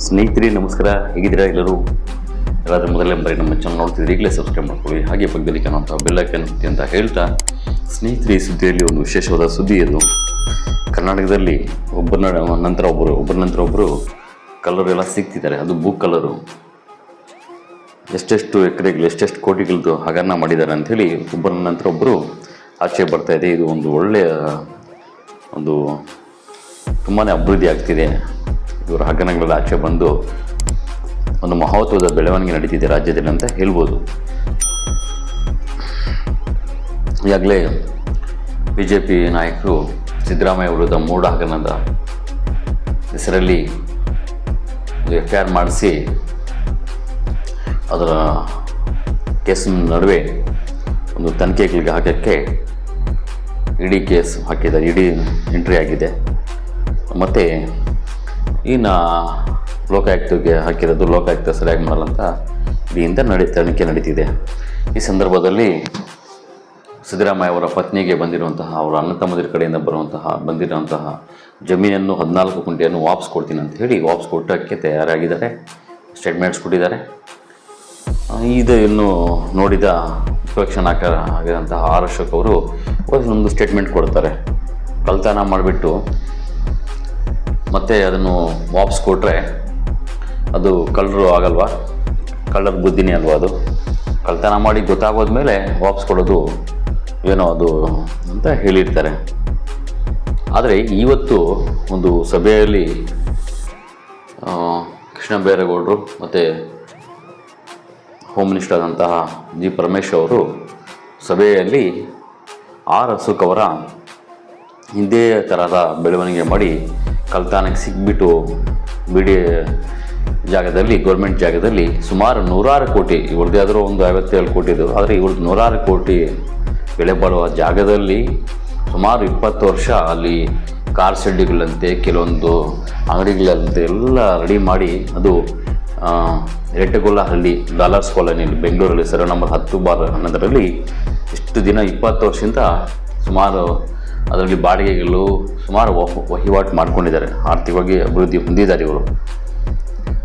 ಸ್ನೇಹಿತರೆ ನಮಸ್ಕಾರ, ಹೇಗಿದ್ದೀರಾ ಎಲ್ಲರೂ? ಎಲ್ಲಾದರೂ ಮೊದಲೇ ಬಾರಿ ನಮ್ಮ ಚಾನಲ್ ನೋಡ್ತಿದ್ರೆ ಈಗಲೇ ಸಬ್ಸ್ಕ್ರೈಬ್ ಮಾಡ್ಕೊಳ್ಳಿ, ಹಾಗೆ ಪಕ್ಕದಲ್ಲಿ ಕಾಣುವಂಥ ಬೆಲ್ ಐಕಾನ್ ಒತ್ತಿ ಅಂತ ಹೇಳ್ತಾ, ಸ್ನೇಹಿತರೆ ಈ ಸುದ್ದಿಯಲ್ಲಿ ಒಂದು ವಿಶೇಷವಾದ ಸುದ್ದಿ ಇದು. ಕರ್ನಾಟಕದಲ್ಲಿ ಒಬ್ಬರ ನಂತರ ಒಬ್ಬರು ಕಲರ್ ಎಲ್ಲ ಸಿಗ್ತಿದ್ದಾರೆ. ಅದು ಬುಕ್ ಕಲರು ಎಷ್ಟೆಷ್ಟು ಎಕರೆಗಳು ಎಷ್ಟೆಷ್ಟು ಕೋಟಿಗಳದ್ದು ಹಗರಣ ಮಾಡಿದ್ದಾರೆ ಅಂಥೇಳಿ ಒಬ್ಬರ ನಂತರ ಒಬ್ಬರು ಆಚೆ ಬರ್ತಾ ಇದೆ. ಇದು ಒಂದು ಒಳ್ಳೆಯ ತುಂಬಾ ಅಭಿವೃದ್ಧಿ ಆಗ್ತಿದೆ. ಇವರ ಹಗರಣಗಳೆಲ್ಲ ಆಚೆ ಬಂದು ಒಂದು ಮಹತ್ವದ ಬೆಳವಣಿಗೆ ನಡೀತಿದೆ ರಾಜ್ಯದಲ್ಲಿ ಅಂತ ಹೇಳ್ಬೋದು. ಈಗಾಗಲೇ BJP ನಾಯಕರು ಸಿದ್ದರಾಮಯ್ಯ ವಿರುದ್ಧ ಮೂಢ ಹಗರಣದ ಹೆಸರಲ್ಲಿ FIR ಮಾಡಿಸಿ ಅದರ ಕೇಸಿನ ನಡುವೆ ಒಂದು ತನಿಖೆಗಳಿಗೆ ಹಾಕೋಕ್ಕೆ ಇಡಿ ಕೇಸ್ ಹಾಕಿದ್ದಾರೆ. ಇಡಿ ಎಂಟ್ರಿ ಆಗಿದೆ. ಮತ್ತು ಇನ್ನು ಲೋಕಾಯುಕ್ತಗೆ ಹಾಕಿರೋದು, ಲೋಕಾಯುಕ್ತ ಸರಿಯಾಗಿ ಮಾಡಲ್ಲ ಅಂತ ಇಡಿಯಿಂದ ತನಿಖೆ ನಡೀತಿದೆ. ಈ ಸಂದರ್ಭದಲ್ಲಿ ಸಿದ್ದರಾಮಯ್ಯ ಅವರ ಪತ್ನಿಗೆ ಬಂದಿರುವಂತಹ, ಅವರ ಅಣ್ಣ ತಮ್ಮದಿರ ಕಡೆಯಿಂದ ಬಂದಿರುವಂತಹ ಜಮೀನನ್ನು 14 ಗುಂಟೆಯನ್ನು ವಾಪಸ್ ಕೊಡ್ತೀನಿ ಅಂತ ಹೇಳಿ ವಾಪಸ್ ಕೊಟ್ಟಕ್ಕೆ ತಯಾರಾಗಿದ್ದಾರೆ. ಸ್ಟೇಟ್ಮೆಂಟ್ಸ್ ಕೊಟ್ಟಿದ್ದಾರೆ. ಇದನ್ನು ನೋಡಿದ ವಿಪಕ್ಷ ನಾಯಕ ಆಗಿರುವಂತಹ ಆರ್ ಅಶೋಕ್ ಅವರು ಒಂದು ಸ್ಟೇಟ್ಮೆಂಟ್ ಕೊಡ್ತಾರೆ. ಕಳ್ತನ ಮಾಡಿಬಿಟ್ಟು ಮತ್ತೆ ಅದನ್ನು ವಾಪಸ್ ಕೊಟ್ಟರೆ ಅದು ಕಳ್ಳರು ಆಗಲ್ವಾ? ಕಳ್ಳರ ಬುದ್ಧಿನೇ ಅಲ್ವಾ ಅದು? ಕಳ್ತನ ಮಾಡಿ ಗೊತ್ತಾಗೋದ್ಮೇಲೆ ವಾಪಸ್ ಕೊಡೋದು ಏನೋ ಅದು ಅಂತ ಹೇಳಿರ್ತಾರೆ. ಆದರೆ ಇವತ್ತು ಒಂದು ಸಭೆಯಲ್ಲಿ ಕೃಷ್ಣ ಬೈರೇಗೌಡರು ಮತ್ತು ಹೋಮ್ ಮಿನಿಸ್ಟರ್ ಆದಂತಹ ಜಿ ಪರಮೇಶ್ವರ್ ಅವರು ಸಭೆಯಲ್ಲಿ ಆರ್ ಅಶೋಕ್ ಅವರ ಇದೇ ಥರದ ಬೆಳವಣಿಗೆ ಮಾಡಿ ಕಳ್ತನಕ್ಕೆ ಸಿಕ್ಬಿಟ್ಟು ಬಿಡಿ ಜಾಗದಲ್ಲಿ, ಗೌರ್ಮೆಂಟ್ ಜಾಗದಲ್ಲಿ ಸುಮಾರು 100 ಕೋಟಿ, ಇವ್ರದ್ದೇ ಆದರೂ ಒಂದು 57 ಕೋಟಿದು, ಆದರೆ ಇವ್ರದ್ದು 100 ಕೋಟಿ ಬೆಲೆ ಬಾಳುವ ಜಾಗದಲ್ಲಿ ಸುಮಾರು 20 ವರ್ಷ ಅಲ್ಲಿ ಕಾರ್ ಶೆಡ್ಡುಗಳಂತೆ, ಕೆಲವೊಂದು ಅಂಗಡಿಗಳಂತೆ ಎಲ್ಲ ರೆಡಿ ಮಾಡಿ ಅದು ರೆಟ್ಟೆಗೊಲ್ಲಹಳ್ಳಿ ಡಾಲರ್ಸ್ ಕಾಲೋನಿಯಲ್ಲಿ ಬೆಂಗಳೂರಲ್ಲಿ ಸರ್ವೆ ನಂಬರ್ 10/11ರಲ್ಲಿ ಇಷ್ಟು ದಿನ 20 ವರ್ಷದಿಂದ ಸುಮಾರು ಅದರಲ್ಲಿ ಬಾಡಿಗೆಗಳು ಸುಮಾರು ವಹಿವಾಟು ಮಾಡ್ಕೊಂಡಿದ್ದಾರೆ. ಆರ್ಥಿಕವಾಗಿ ಅಭಿವೃದ್ಧಿ ಹೊಂದಿದ್ದಾರೆ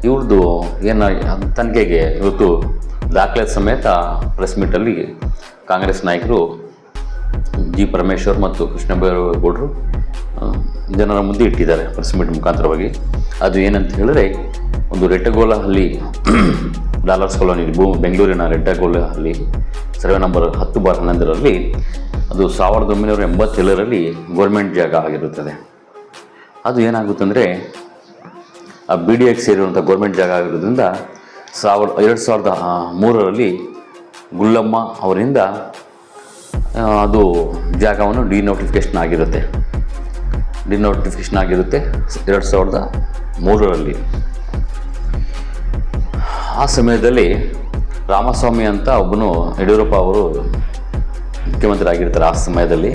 ಇವ್ರದ್ದು ಏನು ತನಿಖೆಗೆ ಇವತ್ತು ದಾಖಲೆ ಸಮೇತ ಪ್ರೆಸ್ ಮೀಟಲ್ಲಿ ಕಾಂಗ್ರೆಸ್ ನಾಯಕರು ಜಿ ಪರಮೇಶ್ವರ್ ಮತ್ತು ಕೃಷ್ಣ ಬೈರೇಗೌಡರು ಜನರ ಮುಂದೆ ಇಟ್ಟಿದ್ದಾರೆ ಪ್ರೆಸ್ ಮೀಟ್ ಮುಖಾಂತರವಾಗಿ. ಅದು ಏನಂತ ಹೇಳಿದ್ರೆ, ಒಂದು ರೆಟ್ಟೆಗೊಲ್ಲಹಳ್ಳಿ ಡಾಲರ್ಸ್ ಕಾಲೋನಿ ಬೆಂಗಳೂರಿನ ರೆಟ್ಟೆಗೊಲ್ಲಹಳ್ಳಿ ಸರ್ವೆ ನಂಬರ್ 10/11ರಲ್ಲಿ ಅದು 1987ರಲ್ಲಿ ಗೌರ್ಮೆಂಟ್ ಜಾಗ ಆಗಿರುತ್ತದೆ. ಅದು ಏನಾಗುತ್ತಂದರೆ, ಆ BDAಗೆ ಸೇರಿರುವಂಥ ಗೌರ್ಮೆಂಟ್ ಜಾಗ ಆಗಿರೋದ್ರಿಂದ 2003ರಲ್ಲಿ ಗುಳ್ಳಮ್ಮ ಅವರಿಂದ ಅದು ಜಾಗವನ್ನು ಡಿನೋಟಿಫಿಕೇಷನ್ ಆಗಿರುತ್ತೆ 2003ರಲ್ಲಿ. ಆ ಸಮಯದಲ್ಲಿ ರಾಮಸ್ವಾಮಿ ಅಂತ ಒಬ್ಬನು, ಯಡಿಯೂರಪ್ಪ ಅವರು ಮುಖ್ಯಮಂತ್ರಿ ಆಗಿರ್ತಾರೆ ಆ ಸಮಯದಲ್ಲಿ,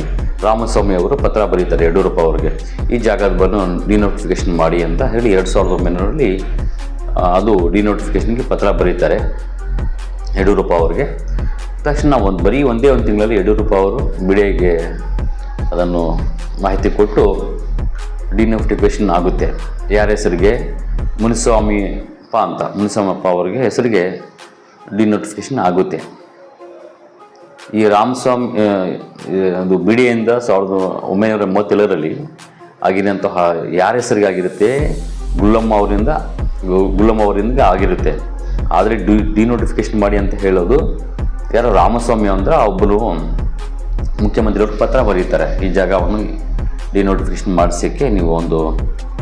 ರಾಮಸ್ವಾಮಿ ಅವರು ಪತ್ರ ಬರೀತಾರೆ ಯಡಿಯೂರಪ್ಪ ಅವರಿಗೆ, ಈ ಜಾಗದ ಬಂದು ಡಿನೋಟಿಫಿಕೇಷನ್ ಮಾಡಿ ಅಂತ ಹೇಳಿ 2009ರಲ್ಲಿ ಅದು ಡಿನೋಟಿಫಿಕೇಷನ್ಗೆ ಪತ್ರ ಬರೀತಾರೆ ಯಡಿಯೂರಪ್ಪ ಅವರಿಗೆ. ತಕ್ಷಣ ಒಂದೇ ಒಂದು ತಿಂಗಳಲ್ಲಿ ಯಡಿಯೂರಪ್ಪ ಅವರು BDAಗೆ ಅದನ್ನು ಮಾಹಿತಿ ಕೊಟ್ಟು ಡಿನೋಟಿಫಿಕೇಷನ್ ಆಗುತ್ತೆ. ಯಾರ ಹೆಸರಿಗೆ? ಮುನಿಸ್ವಾಮಪ್ಪ ಅವರಿಗೆ ಹೆಸರಿಗೆ ಡಿನೋಟಿಫಿಕೇಷನ್ ಆಗುತ್ತೆ. ಈ ರಾಮಸ್ವಾಮಿ ಅದು BDAಯಿಂದ 1937ರಲ್ಲಿ ಆಗಿರೋಂತಹ ಯಾರ ಹೆಸರಿಗೆ ಆಗಿರುತ್ತೆ? ಗುಳ್ಳಮ್ಮ ಅವರಿಂದ ಆಗಿರುತ್ತೆ. ಆದರೆ ಡಿನೋಟಿಫಿಕೇಷನ್ ಮಾಡಿ ಅಂತ ಹೇಳೋದು ಯಾರೋ ರಾಮಸ್ವಾಮಿ ಅಂದ್ರೆ ಒಬ್ಬರು ಮುಖ್ಯಮಂತ್ರಿಯವರು ಪತ್ರ ಬರೀತಾರೆ, ಈ ಜಾಗವನ್ನು ಡಿನೋಟಿಫಿಕೇಷನ್ ಮಾಡಿಸೋಕ್ಕೆ ನೀವು ಒಂದು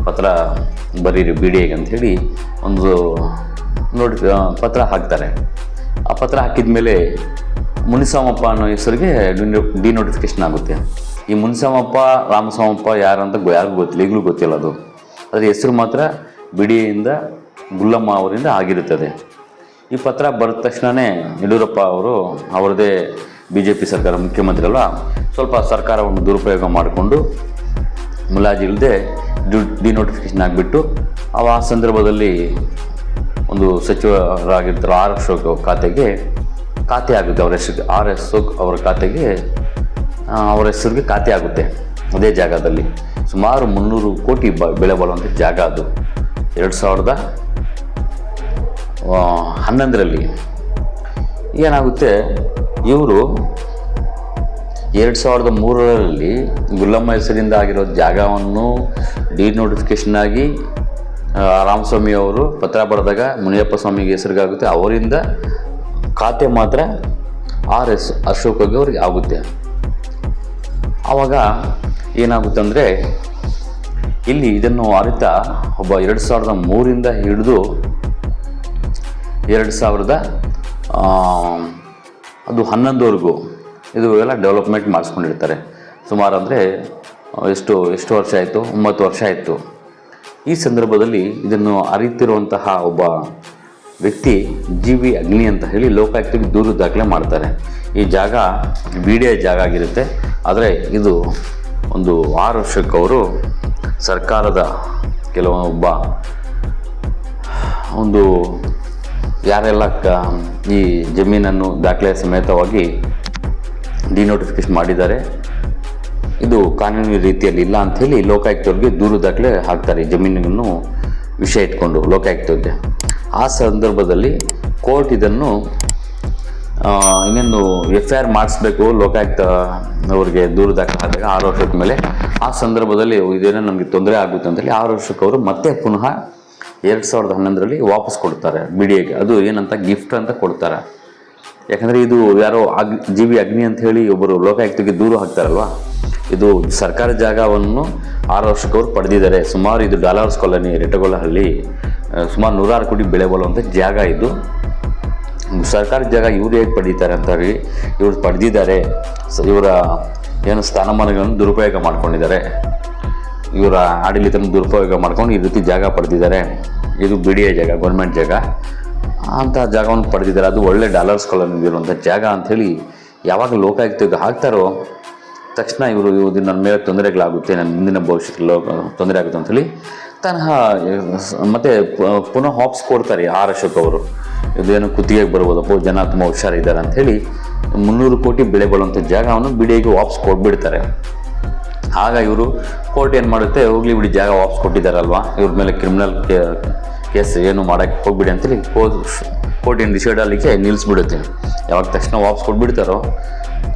ಪತ್ರ ಬರೀರಿ BDAಗೆ ಅಂಥೇಳಿ ಒಂದು ಪತ್ರ ಹಾಕ್ತಾರೆ. ಆ ಪತ್ರ ಹಾಕಿದ ಮೇಲೆ ಮುನಿಸ್ವಾಮಪ್ಪ ಅನ್ನೋ ಹೆಸರಿಗೆ ಡಿನೋಟಿಫಿಕೇಷನ್ ಆಗುತ್ತೆ. ಈ ಮುನಿಸ್ವಾಮಪ್ಪ ರಾಮಸ್ವಾಮಪ್ಪ ಯಾರಂತ ಯಾರಿಗೂ ಗೊತ್ತಿಲ್ಲ, ಈಗಲೂ ಗೊತ್ತಿಲ್ಲ ಅದು. ಅದರ ಹೆಸರು ಮಾತ್ರ BDAಯಿಂದ ಗುಳ್ಳಮ್ಮ ಅವರಿಂದ ಆಗಿರುತ್ತದೆ. ಈ ಪತ್ರ ಬರೆದ ತಕ್ಷಣವೇ ಯಡಿಯೂರಪ್ಪ ಅವರು ಅವರದೇ BJP ಸರ್ಕಾರ ಮುಖ್ಯಮಂತ್ರಿ ಅಲ್ವಾ, ಸ್ವಲ್ಪ ಸರ್ಕಾರವನ್ನು ದುರುಪಯೋಗ ಮಾಡಿಕೊಂಡು ಮುಲಾಜಿಲ್ಲದೆ ಡಿನೋಟಿಫಿಕೇಶನ್ ಆಗಿಬಿಟ್ಟು ಆ ಸಂದರ್ಭದಲ್ಲಿ ಒಂದು ಸಚಿವರಾಗಿರ್ತಾರೆ ಆರ್ ಅಶೋಕ್ ಖಾತೆ ಆಗುತ್ತೆ ಅವರ ಹೆಸರಿಗೆ, ಆರ್ ಅಶೋಕ್ ಅವರ ಖಾತೆಗೆ ಅವರ ಹೆಸರಿಗೆ ಖಾತೆ ಆಗುತ್ತೆ. ಅದೇ ಜಾಗದಲ್ಲಿ ಸುಮಾರು 300 ಕೋಟಿ ಬೆಲೆ ಬಾಳುವಂಥ ಜಾಗ ಅದು. 2011ರಲ್ಲಿ ಏನಾಗುತ್ತೆ, ಇವರು 2003ರಲ್ಲಿ ಗುಲ್ಲಮ್ಮ ಹೆಸರಿಂದ ಆಗಿರೋ ಜಾಗವನ್ನು ಡಿನೋಟಿಫಿಕೇಶನ್ ಆಗಿ ರಾಮಸ್ವಾಮಿ ಅವರು ಪತ್ರ ಬರೆದಾಗ ಮುನಿಯಪ್ಪ ಸ್ವಾಮಿಗೆ ಹೆಸರಿಗಾಗುತ್ತೆ. ಅವರಿಂದ ಖಾತೆ ಮಾತ್ರ ಆರ್ ಅಶೋಕ್ ಅವ್ರಿಗೆ ಆಗುತ್ತೆ. ಆವಾಗ ಏನಾಗುತ್ತೆ ಅಂದರೆ, ಇಲ್ಲಿ ಇದನ್ನು ಅರಿತ ಒಬ್ಬ 2003ರಿಂದ ಹಿಡಿದು 2011ವರೆಗೂ ಇದು ಎಲ್ಲ ಡೆವಲಪ್ಮೆಂಟ್ ಮಾಡಿಸ್ಕೊಂಡಿರ್ತಾರೆ. ಸುಮಾರು ಅಂದರೆ ಎಷ್ಟು ವರ್ಷ ಆಯಿತು, 9 ವರ್ಷ ಆಯಿತು. ಈ ಸಂದರ್ಭದಲ್ಲಿ ಇದನ್ನು ಅರಿತಿರುವಂತಹ ಒಬ್ಬ ವ್ಯಕ್ತಿ GV ಅಗ್ನಿ ಅಂತ ಹೇಳಿ ಲೋಕಾಯುಕ್ತಕ್ಕೆ ದೂರು ದಾಖಲೆ ಮಾಡ್ತಾರೆ. ಈ ಜಾಗ BDI ಜಾಗ ಆಗಿರುತ್ತೆ. ಆದರೆ ಇದು ಒಂದು 6 ವರ್ಷಕ್ಕೆ ಅವರು ಸರ್ಕಾರದ ಕೆಲವೊಬ್ಬ ಒಂದು ಯಾರೆಲ್ಲ ಈ ಜಮೀನನ್ನು ದಾಖಲೆ ಸಮೇತವಾಗಿ ಡಿನೋಟಿಫಿಕೇಶನ್ ಮಾಡಿದ್ದಾರೆ, ಇದು ಕಾನೂನು ರೀತಿಯಲ್ಲಿ ಇಲ್ಲ ಅಂಥೇಳಿ ಲೋಕಾಯುಕ್ತವ್ರಿಗೆ ದೂರು ದಾಖಲೆ ಹಾಕ್ತಾರೆ. ಜಮೀನನ್ನು ವಿಷಯ ಇಟ್ಕೊಂಡು ಲೋಕಾಯುಕ್ತವ್ರಿಗೆ. ಆ ಸಂದರ್ಭದಲ್ಲಿ ಕೋರ್ಟ್ ಇದನ್ನು ಇನ್ನೇನು FIR ಮಾಡಿಸ್ಬೇಕು ಲೋಕಾಯುಕ್ತ ಅವ್ರಿಗೆ ದೂರು ದಾಖಲೆ ಆದಾಗ 6 ವರ್ಷದ ಮೇಲೆ. ಆ ಸಂದರ್ಭದಲ್ಲಿ ಇದೇನೋ ನಮಗೆ ತೊಂದರೆ ಆಗುತ್ತೆ ಅಂತೇಳಿ 6 ವರ್ಷಕ್ಕೆ ಅವರು ಮತ್ತೆ ಪುನಃ 2011ರಲ್ಲಿ ವಾಪಸ್ ಕೊಡ್ತಾರೆ BDIಗೆ. ಅದು ಏನಂತ ಗಿಫ್ಟ್ ಅಂತ ಕೊಡ್ತಾರೆ. ಯಾಕಂದರೆ ಇದು ಯಾರೋ GV ಅಗ್ನಿ ಅಂತ ಹೇಳಿ ಒಬ್ಬರು ಲೋಕಾಯುಕ್ತಕ್ಕೆ ದೂರು ಹಾಕ್ತಾರಲ್ವ, ಇದು ಸರ್ಕಾರಿ ಜಾಗವನ್ನು 6 ವರ್ಷಕ್ಕೆ ಅವರು ಪಡೆದಿದ್ದಾರೆ. ಸುಮಾರು ಇದು ಡಾಲರ್ಸ್ ಕಾಲೋನಿ ರೆಟಗೊಳಹಳ್ಳಿ ಸುಮಾರು 106 ಕೋಟಿ ಬೆಲೆ ಬಾಳುವಂಥ ಜಾಗ. ಇದು ಸರ್ಕಾರಿ ಜಾಗ ಇವ್ರು ಹೇಗೆ ಪಡೀತಾರೆ ಅಂತ ಹೇಳಿ ಇವ್ರು ಪಡೆದಿದ್ದಾರೆ. ಇವರ ಏನು ಸ್ಥಾನಮಾನಗಳನ್ನು ದುರುಪಯೋಗ ಮಾಡ್ಕೊಂಡಿದ್ದಾರೆ, ಇವರ ಆಡಳಿತನ ದುರುಪಯೋಗ ಮಾಡ್ಕೊಂಡು ಈ ರೀತಿ ಜಾಗ ಪಡೆದಿದ್ದಾರೆ. ಇದು BDI ಜಾಗ, ಗೌರ್ಮೆಂಟ್ ಜಾಗ, ಅಂಥ ಜಾಗವನ್ನು ಪಡೆದಿದ್ದಾರೆ. ಅದು ಒಳ್ಳೆ ಡಾಲರ್ಸ್ ಕಾಲೋನಿ ಇರುವಂಥ ಜಾಗ ಅಂಥೇಳಿ ಯಾವಾಗ ಲೋಕಾಯುಕ್ತಕ್ಕೆ ಹಾಕ್ತಾರೋ ತಕ್ಷಣ ಇವರು ಇದು ನನ್ನ ಮೇಲೆ ತೊಂದರೆಗಳಾಗುತ್ತೆ, ನನ್ನ ಮುಂದಿನ ಭವಿಷ್ಯದಲ್ಲಿ ತೊಂದರೆ ಆಗುತ್ತೆ ಅಂಥೇಳಿ ಮತ್ತೆ ಪುನಃ ವಾಪಸ್ ಕೊಡ್ತಾರೆ 6 ವರ್ಷಕ್ಕೆ ಅವರು. ಇದೇನು ಕುತ್ತಿಗೆಗೆ ಬರ್ಬೋದಪ್ಪ, ಜನ ತುಂಬ ಹುಷಾರಿದ್ದಾರೆ ಅಂಥೇಳಿ 300 ಕೋಟಿ ಬೆಲೆ ಬಾಳುವಂಥ ಜಾಗವನ್ನು BDIಗೆ ವಾಪಸ್ ಕೊಟ್ಬಿಡ್ತಾರೆ. ಆಗ ಇವರು ಕೋರ್ಟ್ ಏನು ಮಾಡುತ್ತೆ, ಹೋಗ್ಲಿ ಬಿಡಿ ಜಾಗ ವಾಪಸ್ ಕೊಟ್ಟಿದ್ದಾರಲ್ವ, ಇವ್ರ ಮೇಲೆ ಕ್ರಿಮಿನಲ್ ಕೇಸ್ ಏನು ಮಾಡೋಕ್ಕೆ ಹೋಗ್ಬಿಡಿ ಅಂತೇಳಿ ಕೋರ್ಟ್ ಏನು ಡಿಸೈಡ್ ಆಗಲಿಕ್ಕೆ ನಿಲ್ಲಿಸ್ಬಿಡುತ್ತೆ. ಯಾವಾಗ ತಕ್ಷಣ ವಾಪಸ್ ಕೊಟ್ಬಿಡ್ತಾರೋ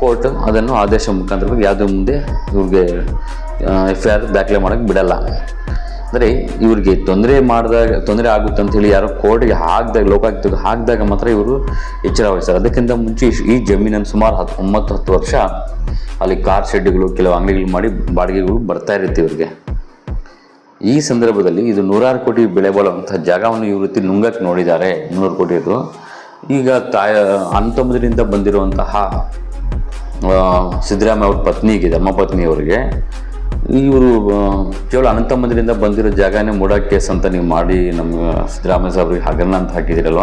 ಕೋರ್ಟ್ ಅದನ್ನು ಆದೇಶ ಮುಖಾಂತರ ಯಾವುದೇ ಮುಂದೆ ಇವ್ರಿಗೆ FIR ದಾಖಲೆ ಮಾಡೋಕ್ಕೆ ಬಿಡಲ್ಲ. ಅಂದರೆ ಇವ್ರಿಗೆ ತೊಂದರೆ ಆಗುತ್ತೆ ಅಂಥೇಳಿ ಯಾರೋ ಕೋರ್ಟ್ಗೆ ಹಾಕಿದಾಗ, ಲೋಕಾಯುಕ್ತಕ್ಕೆ ಹಾಕಿದಾಗ ಮಾತ್ರ ಇವರು ಎಚ್ಚರ ವಹಿಸ್ತಾರೆ. ಅದಕ್ಕಿಂತ ಮುಂಚೆ ಈ ಜಮೀನನ್ನು ಸುಮಾರು 9-10 ವರ್ಷ ಅಲ್ಲಿ ಕಾರ್ ಶೆಡ್ಗಳು, ಕೆಲವು ಅಂಗಡಿಗಳು ಮಾಡಿ ಬಾಡಿಗೆಗಳು ಬರ್ತಾ ಇರುತ್ತೆ ಇವ್ರಿಗೆ. ಈ ಸಂದರ್ಭದಲ್ಲಿ ಇದು 106 ಕೋಟಿ ಬೆಲೆ ಬಾಳುವಂಥ ಜಾಗವನ್ನು ಈ ರೀತಿ ನುಂಗಕ್ಕೆ ನೋಡಿದ್ದಾರೆ. 100 ಕೋಟಿದು ಈಗ 19ರಿಂದ ಬಂದಿರುವಂತಹ ಸಿದ್ದರಾಮಯ್ಯ ಅವ್ರ ಪತ್ನಿಗೆ, ಧರ್ಮಪತ್ನಿಯವರಿಗೆ ಇವರು ಕೇವಲ 19ರಿಂದ ಬಂದಿರೋ ಜಾಗನೇ ಮೂಡಾ ಕೇಸ್ ಅಂತ ನೀವು ಮಾಡಿ ನಮ್ಮ ಸಿದ್ದರಾಮಯ್ಯ ಸಾಹೇಬ್ರಿಗೆ ಹಗರಣ ಅಂತ ಹಾಕಿದ್ದೀರಲ್ವ.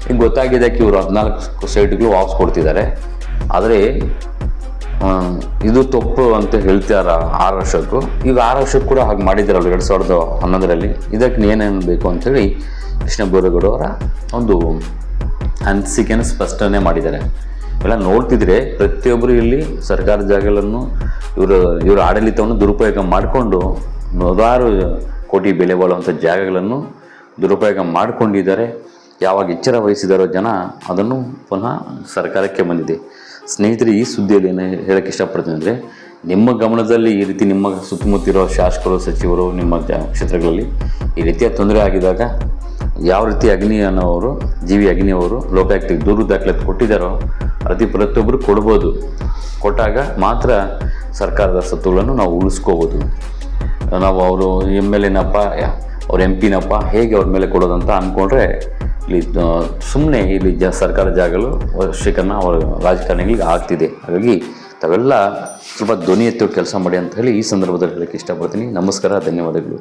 ಈಗ ಗೊತ್ತಾಗಿದ್ದಕ್ಕೆ ಇವರು 14 ಸೈಟ್ಗಳು ವಾಪಸ್ ಕೊಡ್ತಿದ್ದಾರೆ. ಆದರೆ ಇದು ತಪ್ಪು ಅಂತ ಹೇಳ್ತಾರೆ 6 ವರ್ಷಕ್ಕೂ. ಈಗ 6 ವರ್ಷಕ್ಕೂ ಕೂಡ ಹಾಗೆ ಮಾಡಿದ್ದಾರಲ್ಲ 2011ರಲ್ಲಿ. ಇದಕ್ಕೆ ಏನೇನು ಬೇಕು ಅಂಥೇಳಿ ಕೃಷ್ಣ ಬೈರೇಗೌಡ ಅವರ ಒಂದು ಅನಿಸಿಕೆಯನ್ನು ಸ್ಪಷ್ಟನೆ ಮಾಡಿದ್ದಾರೆ. ಇವೆಲ್ಲ ನೋಡ್ತಿದ್ರೆ ಪ್ರತಿಯೊಬ್ಬರು ಇಲ್ಲಿ ಸರ್ಕಾರ ಜಾಗಗಳನ್ನು ಇವರ ಆಡಳಿತವನ್ನು ದುರುಪಯೋಗ ಮಾಡಿಕೊಂಡು 106 ಕೋಟಿ ಬೆಲೆ ಬಾಳುವಂಥ ಜಾಗಗಳನ್ನು ದುರುಪಯೋಗ ಮಾಡಿಕೊಂಡಿದ್ದಾರೆ. ಯಾವಾಗ ಎಚ್ಚರ ವಹಿಸಿದಾರೋ ಜನ ಅದನ್ನು ಪುನಃ ಸರ್ಕಾರಕ್ಕೆ ಬಂದಿದೆ. ಸ್ನೇಹಿತರೆ, ಈ ಸುದ್ದಿಯಲ್ಲಿ ಏನು ಹೇಳೋಕ್ಕೆ ಇಷ್ಟಪಡ್ತೀನಿ ಅಂದರೆ, ನಿಮ್ಮ ಗಮನದಲ್ಲಿ ಈ ರೀತಿ ನಿಮ್ಮ ಸುತ್ತಮುತ್ತಿರೋ ಶಾಸಕರು, ಸಚಿವರು, ನಿಮ್ಮ ಕ್ಷೇತ್ರಗಳಲ್ಲಿ ಈ ರೀತಿಯ ತೊಂದರೆ ಆಗಿದಾಗ ಯಾವ ರೀತಿ ಅಗ್ನಿಯನ್ನವರು GV ಅಗ್ನಿಯವರು ಲೋಕಾಯುಕ್ತಕ್ಕೆ ದೂರು ದಾಖಲೆ ಕೊಟ್ಟಿದ್ದಾರೋ ಪ್ರತಿಯೊಬ್ಬರು ಕೊಡ್ಬೋದು. ಕೊಟ್ಟಾಗ ಮಾತ್ರ ಸರ್ಕಾರದ ಸ್ವತ್ತುಗಳನ್ನು ನಾವು ಉಳಿಸ್ಕೋಬೋದು. ನಾವು ಅವರು MLAನಪ್ಪ, ಅವ್ರ MPನಪ್ಪ, ಹೇಗೆ ಅವ್ರ ಮೇಲೆ ಕೊಡೋದಂತ ಅಂದ್ಕೊಂಡ್ರೆ ಇಲ್ಲಿ ಸುಮ್ಮನೆ ಇಲ್ಲಿ ಸರ್ಕಾರ ಜಾಗಗಳು ವಶೀಕರಣ ಅವರ ರಾಜಕಾರಣಿಗಳಿಗೆ ಆಗ್ತಿದೆ. ಹಾಗಾಗಿ ತಾವೆಲ್ಲ ಸ್ವಲ್ಪ ಧ್ವನಿ ಎತ್ತೋ ಕೆಲಸ ಮಾಡಿ ಅಂತ ಹೇಳಿ ಈ ಸಂದರ್ಭದಲ್ಲಿ ಹೇಳಕ್ಕೆ ಇಷ್ಟಪಡ್ತೀನಿ. ನಮಸ್ಕಾರ, ಧನ್ಯವಾದಗಳು.